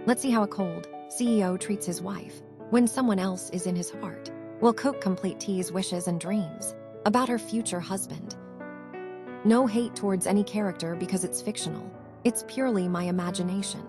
Let's see how a cold CEO treats his wife when someone else is in his heart. Will Kook complete T's wishes and dreams about her future husband? No hate towards any character because it's fictional. It's purely my imagination.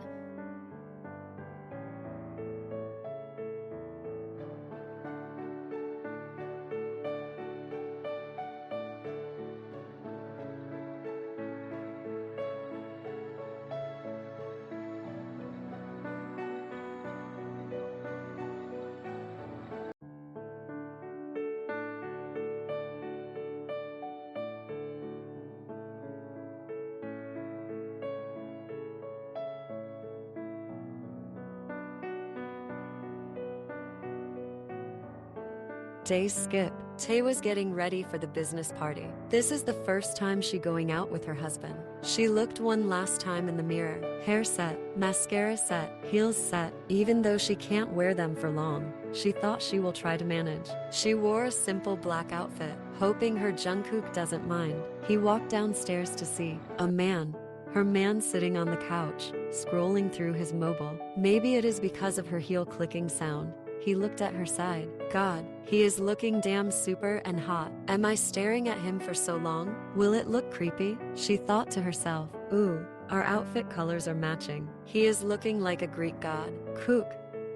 Days skip. Tae was getting ready for the business party. This is the first time she going out with her husband. She looked one last time in the mirror. Hair set, mascara set, heels set. Even though she can't wear them for long, she thought she will try to manage. She wore a simple black outfit, hoping her Jungkook doesn't mind. He walked downstairs to see a man. Her man sitting on the couch, scrolling through his mobile. Maybe it is because of her heel clicking sound. He looked at her side. God, he is looking damn super and hot. Am I staring at him for so long? Will it look creepy? She thought to herself. Ooh, our outfit colors are matching. He is looking like a Greek god. Kook,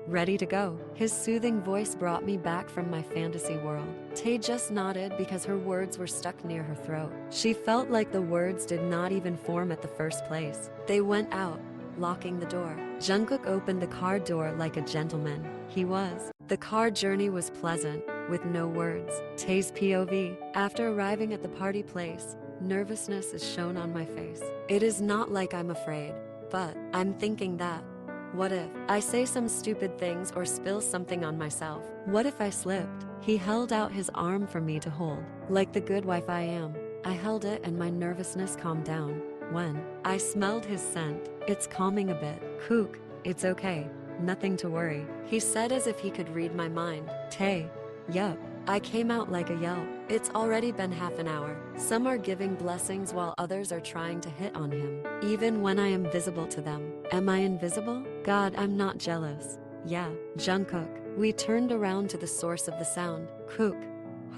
ready to go. His soothing voice brought me back from my fantasy world. Tae just nodded because her words were stuck near her throat. She felt like the words did not even form at the first place. They went out, locking the door. Jungkook opened the car door like a gentleman. He was. The car journey was pleasant, with no words. Tae's POV. After arriving at the party place, nervousness is shown on my face. It is not like I'm afraid, but I'm thinking that, what if I say some stupid things or spill something on myself? What if I slipped? He held out his arm for me to hold. Like the good wife I am, I held it and my nervousness calmed down. When I smelled his scent, it's calming a bit. Kook, it's okay. Nothing to worry, he said as if he could read my mind. Tae, yup. I came out like a yelp. It's already been half an hour. Some are giving blessings while others are trying to hit on him. Even when I am visible to them. Am I invisible? God, I'm not jealous. Yeah, Jungkook. We turned around to the source of the sound. Kook.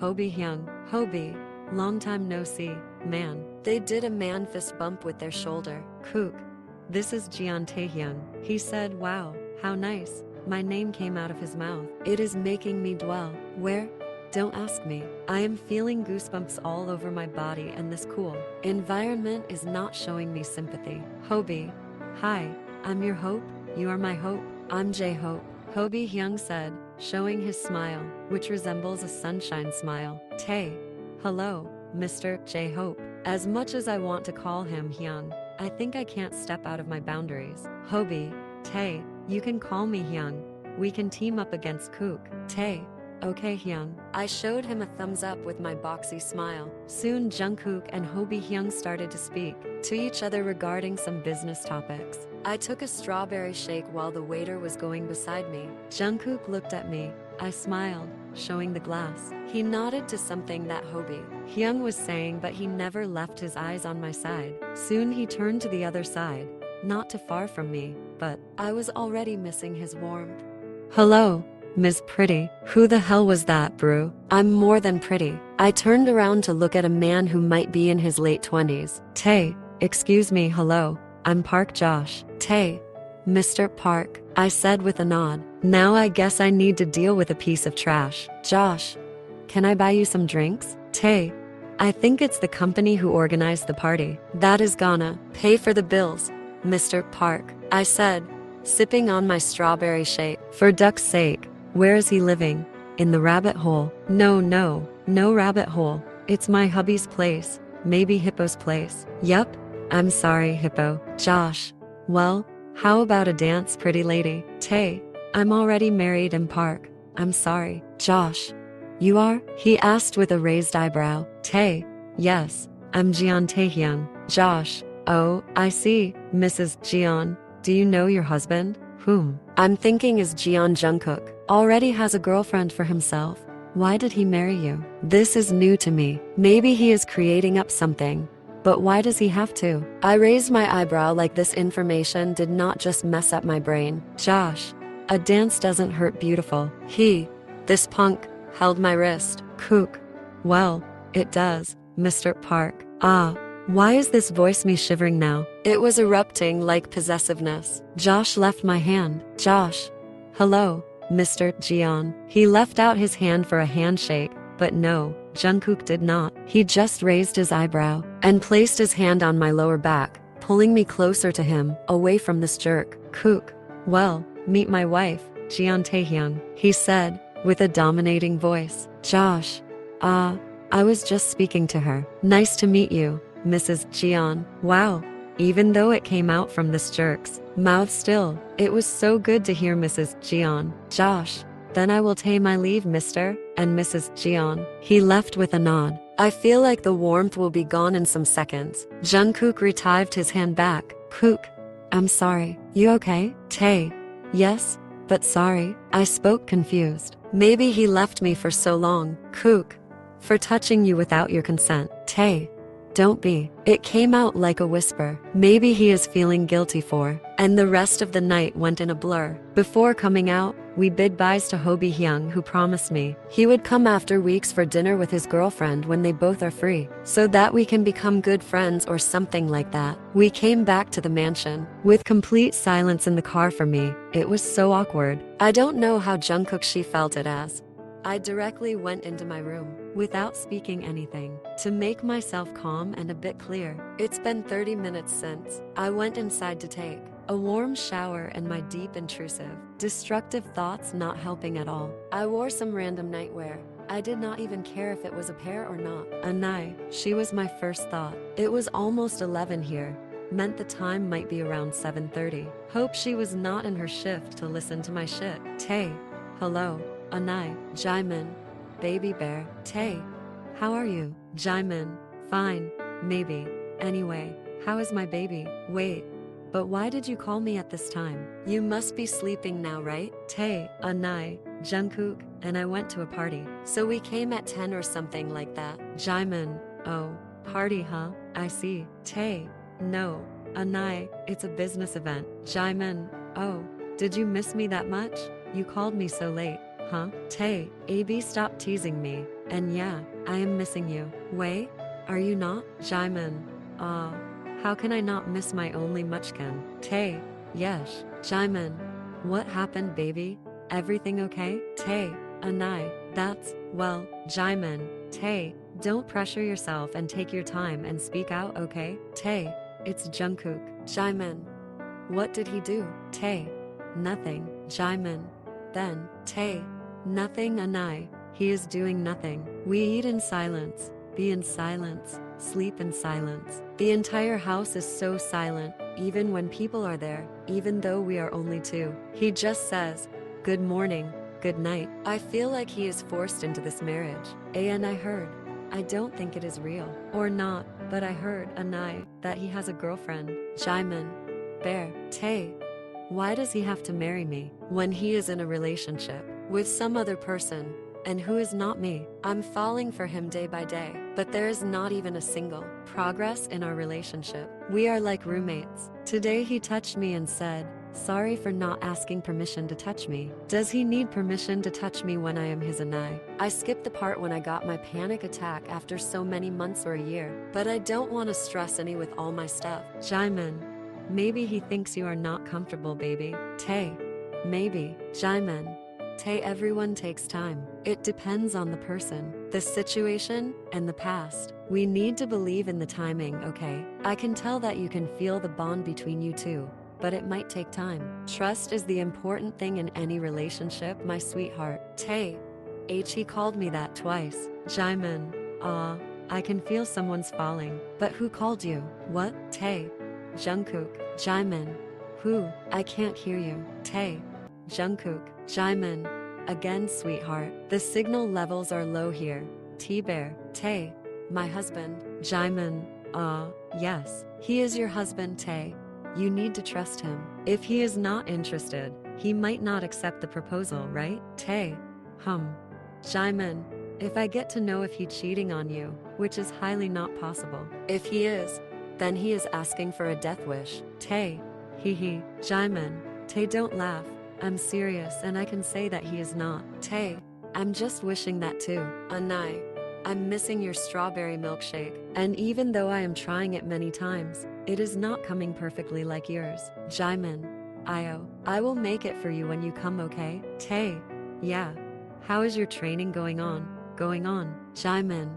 Hyung. Hobi. Long time no see, man. They did a man fist bump with their shoulder. Kook. This is Taehyung. He said, wow, how nice. My name came out of his mouth. It is making me dwell. Where? Don't ask me. I am feeling goosebumps all over my body and this cool environment is not showing me sympathy. Hobi. Hi, I'm your hope. You are my hope. I'm J-Hope. Hyung said, showing his smile, which resembles a sunshine smile. Tae. Hello, Mr. J-Hope. As much as I want to call him Hyung, I think I can't step out of my boundaries. Hobi. Tae, you can call me Hyung. We can team up against Kook. Tae. Okay Hyung. I showed him a thumbs up with my boxy smile. Soon Jungkook and Hyung started to speak to each other regarding some business topics. I took a strawberry shake while the waiter was going beside me. Jungkook looked at me. I smiled, showing the glass. He nodded to something that Hyung was saying, but he never left his eyes on my side. Soon he turned to the other side, not too far from me, but I was already missing his warmth. Hello, Ms. Pretty. Who the hell was that, bro? I'm more than pretty. I turned around to look at a man who might be in his late 20s. Tae, excuse me, hello. I'm Park Josh. Tae. Mr. Park, I said with a nod. Now I guess I need to deal with a piece of trash. Josh, can I buy you some drinks? Tae, I think it's the company who organized the party. That is gonna pay for the bills, Mr. Park, I said, sipping on my strawberry shake. For duck's sake, where is he living? In the rabbit hole? No rabbit hole. It's my hubby's place. Maybe Hippo's place. Yup. I'm sorry, Hippo. Josh. Well, how about a dance, pretty lady? Tae. I'm already married in Park. I'm sorry. Josh. You are? He asked with a raised eyebrow. Tae. Yes. I'm Taehyung. Josh. Oh, I see. Mrs. Jeon. Do you know your husband? Whom? I'm thinking is Jungkook. Already has a girlfriend for himself. Why did he marry you? This is new to me. Maybe he is creating up something. But why does he have to? I raised my eyebrow like this information did not just mess up my brain. Josh, a dance doesn't hurt beautiful. This punk, held my wrist. Kook. Well, it does, Mr. Park. Why is this voice me shivering now? It was erupting like possessiveness. Josh left my hand. Josh. Hello, Mr. Jeon. He left out his hand for a handshake, but no, Jungkook did not. He just raised his eyebrow and placed his hand on my lower back, pulling me closer to him, away from this jerk. Kook. Well, meet my wife, Jeon Taehyung, he said, with a dominating voice. Josh. I was just speaking to her. Nice to meet you, Mrs. Jeon. Wow. Even though it came out from this jerk's mouth still, it was so good to hear Mrs. Jeon. Josh. Then I will take my leave, Mr. and Mrs. Jeon. He left with a nod. I feel like the warmth will be gone in some seconds. Jungkook retrieved his hand back. Kook. I'm sorry. You okay? Tae. Yes, but sorry. I spoke confused. Maybe he left me for so long. Kook. For touching you without your consent. Tae. Don't be. It came out like a whisper. Maybe he is feeling guilty for. And the rest of the night went in a blur. Before coming out, we bid byes to Hyung, who promised me he would come after weeks for dinner with his girlfriend when they both are free, so that we can become good friends or something like that. We came back to the mansion, with complete silence in the car for me. It was so awkward. I don't know how Jungkook she felt it as. I directly went into my room, without speaking anything, to make myself calm and a bit clear. It's been 30 minutes since I went inside to take a warm shower, and my deep intrusive, destructive thoughts not helping at all. I wore some random nightwear. I did not even care if it was a pair or not. Anai, she was my first thought. It was almost 11 here. Meant the time might be around 7:30. Hope she was not in her shift to listen to my shit. Tae. Hello. Anai. Jimin. Baby bear. Tae. How are you? Jimin. Fine. Maybe. Anyway, how is my baby? Wait. But why did you call me at this time? You must be sleeping now, right? Tae, Anai, Jungkook, and I went to a party. So we came at 10 or something like that. Jimin. Oh, party, huh? I see. Tae. No. Anai, it's a business event. Jimin. Oh, did you miss me that much? You called me so late, huh? Tae, AB, stop teasing me. And yeah, I am missing you. Wait, are you not? Jimin. How can I not miss my only muchkin? Tae. Yes. Jimin. What happened, baby? Everything okay? Tae. Anai. That's, well, Jimin. Tae. Don't pressure yourself and take your time and speak out, okay? Tae. It's Jungkook. Jimin. What did he do? Tae. Nothing. Jimin. Then, Tae. Nothing. Anai. He is doing nothing. We eat in silence, be in silence, sleep in silence. The entire house is so silent, even when people are there, even though we are only two. He just says, good morning, good night. I feel like he is forced into this marriage. And I heard, I don't think it is real, or not, but I heard, Anai, that he has a girlfriend. Jimin. Bear. Tae. Why does he have to marry me when he is in a relationship with some other person? And who is not me? I'm falling for him day by day, but there is not even a single progress in our relationship. We are like roommates. Today he touched me and said, sorry for not asking permission to touch me. Does he need permission to touch me when I am his Anai? I skipped the part when I got my panic attack after so many months or a year, but I don't want to stress any with all my stuff. Jimin. Maybe he thinks you are not comfortable, baby. Tae. Maybe. Jimin. Tae, everyone takes time. It depends on the person, the situation, and the past. We need to believe in the timing, okay? I can tell that you can feel the bond between you two, but it might take time. Trust is the important thing in any relationship, my sweetheart. Tae. He called me that twice. Jimin. I can feel someone's falling. But who called you? What? Tae. Jungkook. Jimin. Who? I can't hear you. Tae. Jungkook. Jimin. Again, sweetheart. The signal levels are low here. T-Bear. Tae. My husband. Jimin. Yes. He is your husband, Tae. You need to trust him. If he is not interested, he might not accept the proposal, right? Tae. Jimin. if I get to know if he's cheating on you, which is highly not possible. If he is, then he is asking for a death wish. Tae, hee, Jimin. Tae, don't laugh. I'm serious and I can say that he is not. Tae, I'm just wishing that too. Anai, I'm missing your strawberry milkshake. And even though I am trying it many times, it is not coming perfectly like yours. Jimin, I will make it for you when you come, okay? Tae, yeah. How is your training going on? Jimin,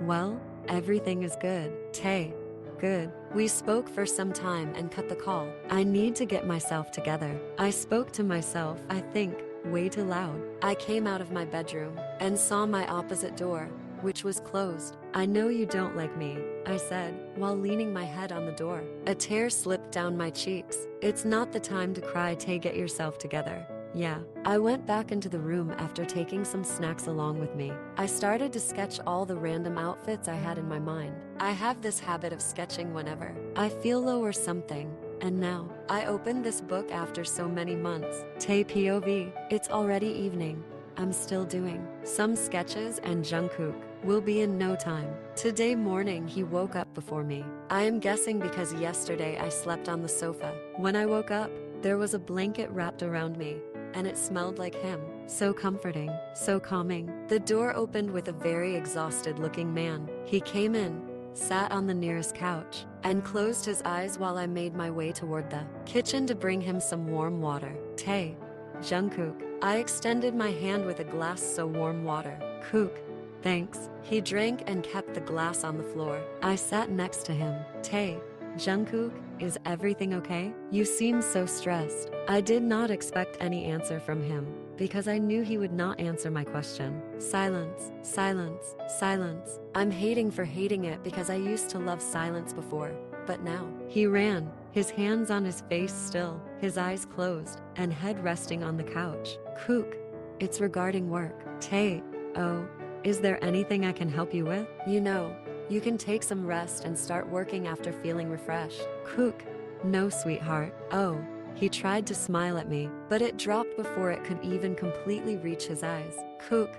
well, everything is good. Tae, good. We spoke for some time and cut the call. I need to get myself together. I spoke to myself, I think, way too loud. I came out of my bedroom and saw my opposite door, which was closed. I know you don't like me, I said, while leaning my head on the door. A tear slipped down my cheeks. It's not the time to cry, Tae, get yourself together. Yeah. I went back into the room after taking some snacks along with me. I started to sketch all the random outfits I had in my mind. I have this habit of sketching whenever I feel low or something. And now, I opened this book after so many months. Tae POV, it's already evening. I'm still doing some sketches and Jungkook will be in no time. Today morning he woke up before me. I am guessing because yesterday I slept on the sofa. When I woke up, there was a blanket wrapped around me, and it smelled like him. So comforting, so calming. The door opened with a very exhausted looking man. He came in, sat on the nearest couch, and closed his eyes while I made my way toward the kitchen to bring him some warm water. Tae, Jungkook. I extended my hand with a glass so warm water. Kook, thanks. He drank and kept the glass on the floor. I sat next to him. Tae, Jungkook, is everything okay? You seem so stressed. I did not expect any answer from him because I knew he would not answer my question. Silence, silence, silence. I'm hating for hating it because I used to love silence before, but now. He ran, his hands on his face still, his eyes closed, and head resting on the couch. Kook, it's regarding work. Tae, oh, is there anything I can help you with? You know, you can take some rest and start working after feeling refreshed. Kook, no, sweetheart. Oh, he tried to smile at me, but it dropped before it could even completely reach his eyes. Kook,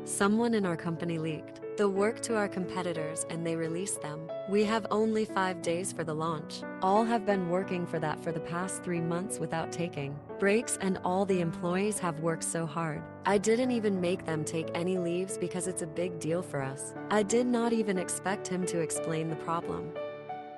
someone in our company leaked the work to our competitors and they released them. We have only 5 days for the launch. All have been working for that for the past 3 months without taking breaks, and all the employees have worked so hard. I didn't even make them take any leaves because it's a big deal for us. I did not even expect him to explain the problem.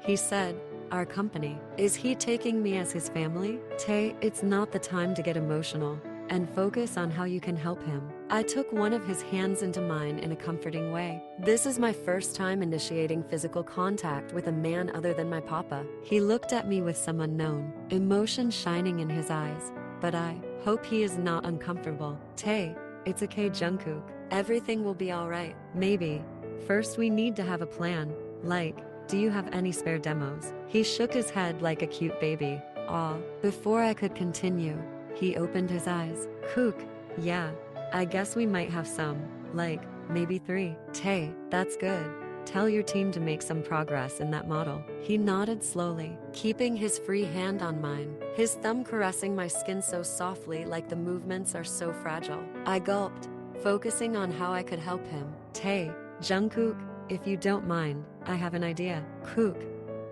He said, our company. Is he taking me as his family? Tae, it's not the time to get emotional, and focus on how you can help him. I took one of his hands into mine in a comforting way. This is my first time initiating physical contact with a man other than my papa. He looked at me with some unknown emotion shining in his eyes, but I hope he is not uncomfortable. Tae, it's okay, Jungkook. Everything will be alright. Maybe. First we need to have a plan. Like, do you have any spare demos? He shook his head like a cute baby. Aw. Before I could continue, he opened his eyes. Kook, yeah, I guess we might have some. Like, maybe 3. Tae, that's good. Tell your team to make some progress in that model. He nodded slowly, keeping his free hand on mine, his thumb caressing my skin so softly like the movements are so fragile. I gulped, focusing on how I could help him. Tae, Jungkook, if you don't mind, I have an idea. Kook,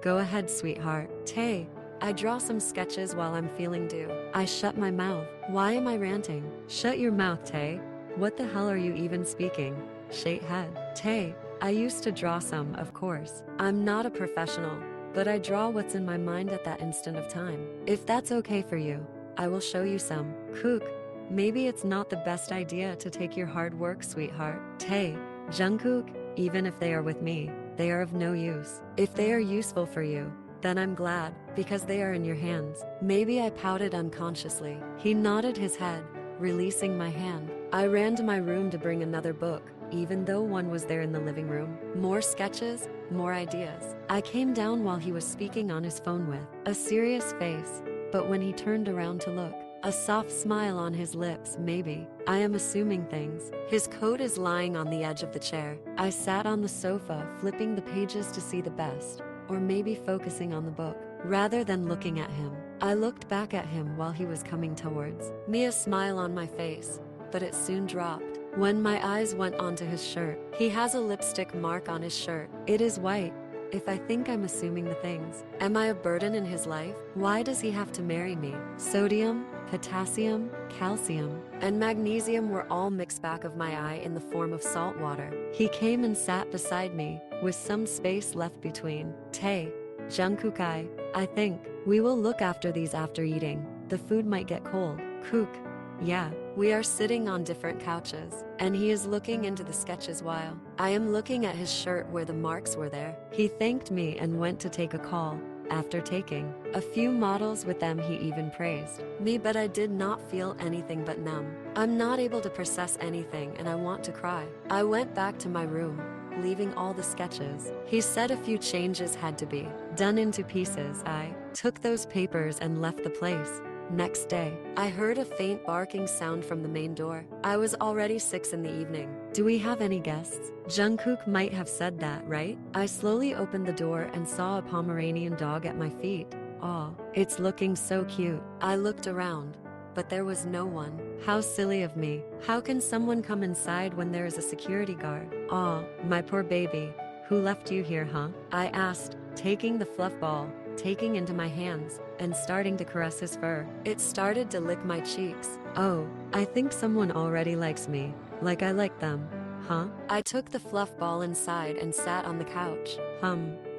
go ahead, sweetheart. Tae, I draw some sketches while I'm feeling due. I shut my mouth. Why am I ranting? Shut your mouth, Tae. What the hell are you even speaking? Shake head. Tae, I used to draw some, of course. I'm not a professional, but I draw what's in my mind at that instant of time. If that's okay for you, I will show you some. Kook, maybe it's not the best idea to take your hard work, sweetheart. Tae, Jungkook, even if they are with me, they are of no use. If they are useful for you, then I'm glad, because they are in your hands. Maybe I pouted unconsciously. He nodded his head, releasing my hand. I ran to my room to bring another book, even though one was there in the living room. More sketches, more ideas. I came down while he was speaking on his phone with a serious face, but when he turned around to look, a soft smile on his lips, maybe. I am assuming things. His coat is lying on the edge of the chair. I sat on the sofa, flipping the pages to see the best, or maybe focusing on the book, rather than looking at him. I looked back at him while he was coming towards me, a smile on my face, but it soon dropped. when my eyes went onto his shirt. He has a lipstick mark on his shirt. It is white. If I think I'm assuming the things. Am I a burden in his life? Why does he have to marry me? Sodium, potassium, calcium, and magnesium were all mixed back of my eye in the form of salt water. He came and sat beside me, with some space left between. Jungkook, I think. We will look after these after eating. The food might get cold. Kook. Yeah. We are sitting on different couches, and he is looking into the sketches while I am looking at his shirt where the marks were there. He thanked me and went to take a call. After taking a few models with them, he even praised me, but I did not feel anything but numb. I'm not able to process anything and I want to cry. I went back to my room, leaving all the sketches. He said a few changes had to be done into pieces. I took those papers and left the place. Next day, I heard a faint barking sound from the main door. I was already 6 in the evening. Do we have any guests? Jungkook might have said that, right? I slowly opened the door and saw a Pomeranian dog at my feet. Aw, it's looking so cute. I looked around, but there was no one. How silly of me. How can someone come inside when there is a security guard? Aw, my poor baby. Who left you here, huh? I asked, taking the fluff ball, taking into my hands, and starting to caress his fur. It started to lick my cheeks. Oh, I think someone already likes me, like I like them. Huh? I took the fluff ball inside and sat on the couch.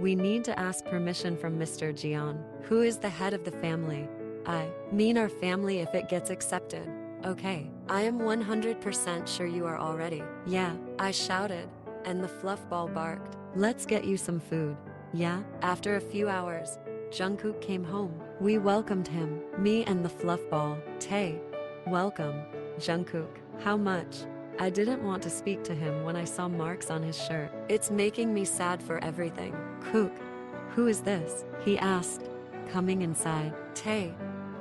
We need to ask permission from Mr. Jeon, who is the head of the family. I mean our family if it gets accepted. Okay, I am 100% sure you are all ready. Yeah, I shouted, and the fluff ball barked. Let's get you some food. Yeah? After a few hours, Jungkook came home. We welcomed him, me and the fluff ball. Welcome, Jungkook. How much? I didn't want to speak to him when I saw marks on his shirt. It's making me sad for everything. Kook, who is this? He asked, coming inside.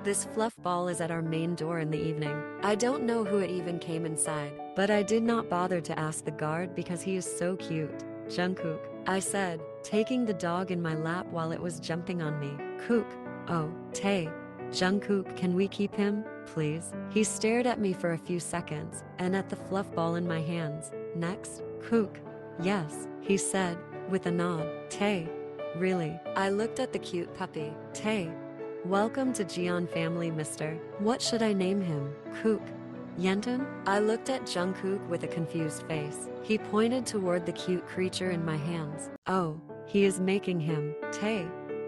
This fluff ball is at our main door in the evening. I don't know who it even came inside, but I did not bother to ask the guard because he is so cute. Jungkook, I said, taking the dog in my lap while it was jumping on me. Kook, oh, Jungkook, can we keep him, please? He stared at me for a few seconds, and at the fluff ball in my hands. Next, Kook, yes, he said, with a nod. Really? I looked at the cute puppy. Welcome to Jeon family, mister. What should I name him? Kook. Yeontan? I looked at Jungkook with a confused face. He pointed toward the cute creature in my hands. Oh, he is making him.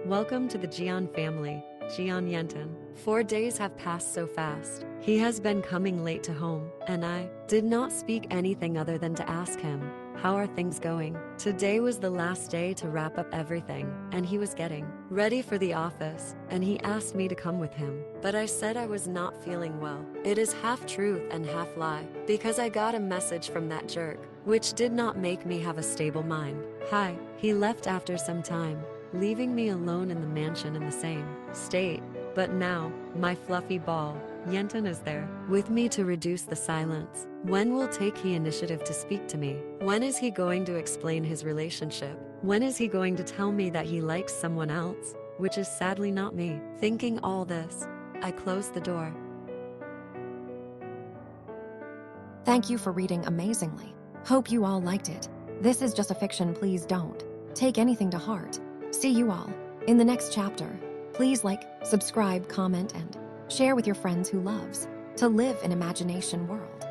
Welcome to the Jeon family, Jeon Yeontan. 4 days have passed so fast. He has been coming late to home, and I did not speak anything other than to ask him, how are things going? Today was the last day to wrap up everything, and he was getting ready for the office, and he asked me to come with him. But I said I was not feeling well. It is half truth and half lie, because I got a message from that jerk, which did not make me have a stable mind. Hi. He left after some time, leaving me alone in the mansion in the same state. But now, my fluffy ball, Yeontan, is there with me to reduce the silence. When will take the initiative to speak to me? When is he going to explain his relationship? When is he going to tell me that he likes someone else, which is sadly not me? Thinking all this, I closed the door. Thank you for reading amazingly. Hope you all liked it. This is just a fiction, please don't take anything to heart. See you all in the next chapter. Please like, subscribe, comment, and share with your friends who loves to live in imagination world.